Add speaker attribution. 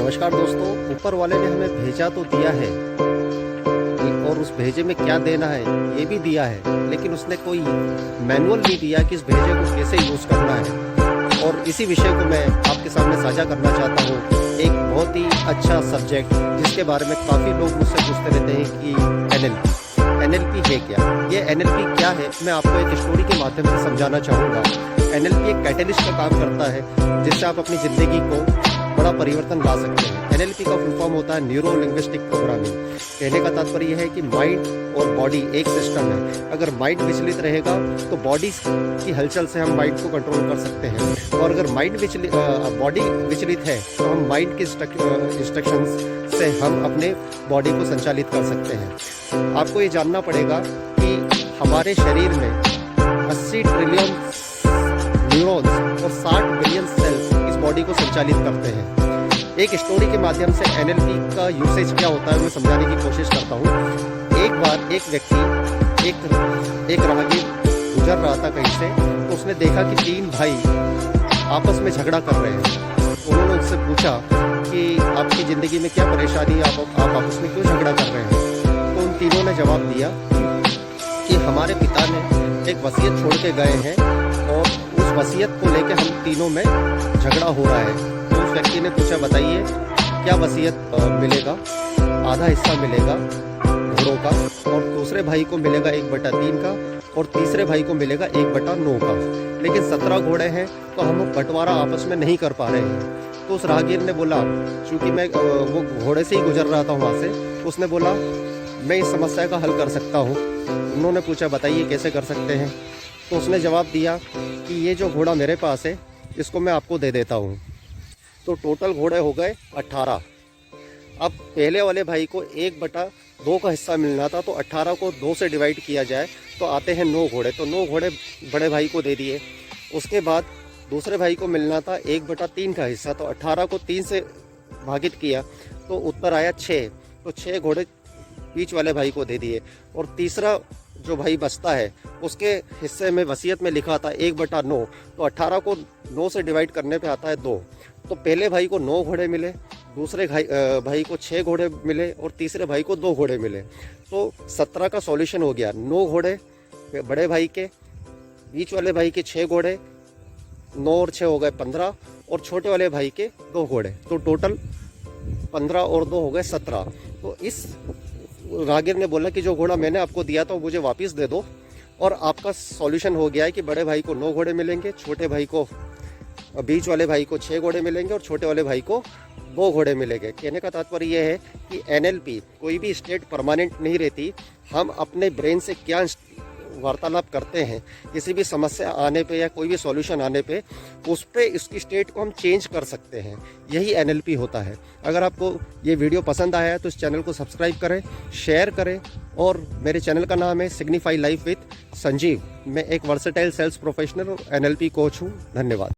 Speaker 1: नमस्कार दोस्तों, ऊपर वाले ने हमें भेजा तो दिया है और उस भेजे में क्या देना है ये भी दिया है, लेकिन उसने कोई मैनुअल नहीं दिया कि इस भेजे को कैसे यूज़ करना है। और इसी विषय को मैं आपके सामने साझा करना चाहता हूँ। एक बहुत ही अच्छा सब्जेक्ट जिसके बारे में काफ़ी लोग मुझसे पूछते रहते हैं कि एनएलपी है क्या। ये एनएलपी क्या है, मैं आपको एक स्टोरी के माध्यम से समझाना चाहूँगा। एनएलपी एक कैटलिस्ट का काम करता है जिससे आप अपनी ज़िंदगी को बड़ा परिवर्तन ला सकते हैं। एनएलपी का फुल फॉर्म होता है न्यूरो लिंग्विस्टिक प्रोग्रामिंग। कहने का तात्पर्य यह है कि माइंड और बॉडी एक सिस्टम है। अगर माइंड विचलित रहेगा तो बॉडी की हलचल से हम माइंड को कंट्रोल कर सकते हैं, और अगर बॉडी विचलित है तो हम माइंड के इंस्ट्रक्शंस से हम अपने बॉडी को संचालित कर सकते हैं। आपको ये जानना पड़ेगा कि हमारे शरीर में 80 ट्रिलियन न्यूरॉन्स और 60 बिलियन सेल्स इस बॉडी को संचालित करते हैं। एक स्टोरी के माध्यम से एनएलपी का यूसेज क्या होता है मैं समझाने की कोशिश करता हूँ। एक बार एक व्यक्ति एक राहगीर गुजर रहा था कहीं से, तो उसने देखा कि 3 भाई आपस में झगड़ा कर रहे हैं। उन्होंने उससे पूछा कि आपकी ज़िंदगी में क्या परेशानी है, आप आपस में क्यों झगड़ा कर रहे हैं। तो उन तीनों ने जवाब दिया कि हमारे पिता ने एक वसीयत छोड़ के गए हैं और उस वसीयत को लेकर हम तीनों में झगड़ा हो रहा है। तो उस व्यक्ति ने पूछा, बताइए क्या वसीयत मिलेगा। आधा हिस्सा मिलेगा घोड़ों का, और दूसरे भाई को मिलेगा 1/3 का, और तीसरे भाई को मिलेगा 1/9 का। लेकिन 17 घोड़े हैं तो हम बंटवारा आपस में नहीं कर पा रहे हैं। तो उस राहगीर ने बोला, चूँकि मैं वो घोड़े से ही गुजर रहा था वहाँ से, तो उसने बोला मैं इस समस्या का हल कर सकता हूँ। उन्होंने पूछा, बताइए कैसे कर सकते हैं। तो उसने जवाब दिया कि ये जो घोड़ा मेरे पास है इसको मैं आपको दे देता हूँ। तो टोटल घोड़े हो गए 18। अब पहले वाले भाई को 1/2 का हिस्सा मिलना था, तो 18 को 2 से डिवाइड किया जाए तो आते हैं 9 घोड़े। तो 9 घोड़े बड़े भाई को दे दिए। उसके बाद दूसरे भाई को मिलना था 1/3 का हिस्सा, तो 18 को 3 से भागित किया तो उत्तर आया 6। तो 6 घोड़े बीच वाले भाई को दे दिए। और तीसरा जो भाई बचता है उसके हिस्से में वसीयत में लिखा था 1/9, तो 18 को 9 से डिवाइड करने पे आता है 2। तो पहले भाई को 9 घोड़े मिले, दूसरे भाई को 6 घोड़े मिले, और तीसरे भाई को 2 घोड़े मिले। तो 17 का सॉल्यूशन हो गया। 9 घोड़े बड़े भाई के, बीच वाले भाई के 6 घोड़े, 9 और 6 हो गए 15, और छोटे वाले भाई के 2 घोड़े। तो टोटल 15 और 2 हो गए 17। तो इस राहगीर ने बोला कि जो घोड़ा मैंने आपको दिया था वो मुझे वापस दे दो, और आपका सॉल्यूशन हो गया है कि बड़े भाई को 9 घोड़े मिलेंगे, छोटे भाई को, बीच वाले भाई को 6 घोड़े मिलेंगे, और छोटे वाले भाई को 2 घोड़े मिलेंगे। कहने का तात्पर्य यह है कि एनएलपी कोई भी स्टेट परमानेंट नहीं रहती। हम अपने ब्रेन से क्या वार्तालाप करते हैं, किसी भी समस्या आने पे या कोई भी सॉल्यूशन आने पे, उस पे इसकी स्टेट को हम चेंज कर सकते हैं। यही एनएलपी होता है। अगर आपको ये वीडियो पसंद आया है तो इस चैनल को सब्सक्राइब करें, शेयर करें। और मेरे चैनल का नाम है सिग्निफाई लाइफ विद संजीव। मैं एक वर्सेटाइल सेल्स प्रोफेशनल और एनएलपी कोच हूँ। धन्यवाद।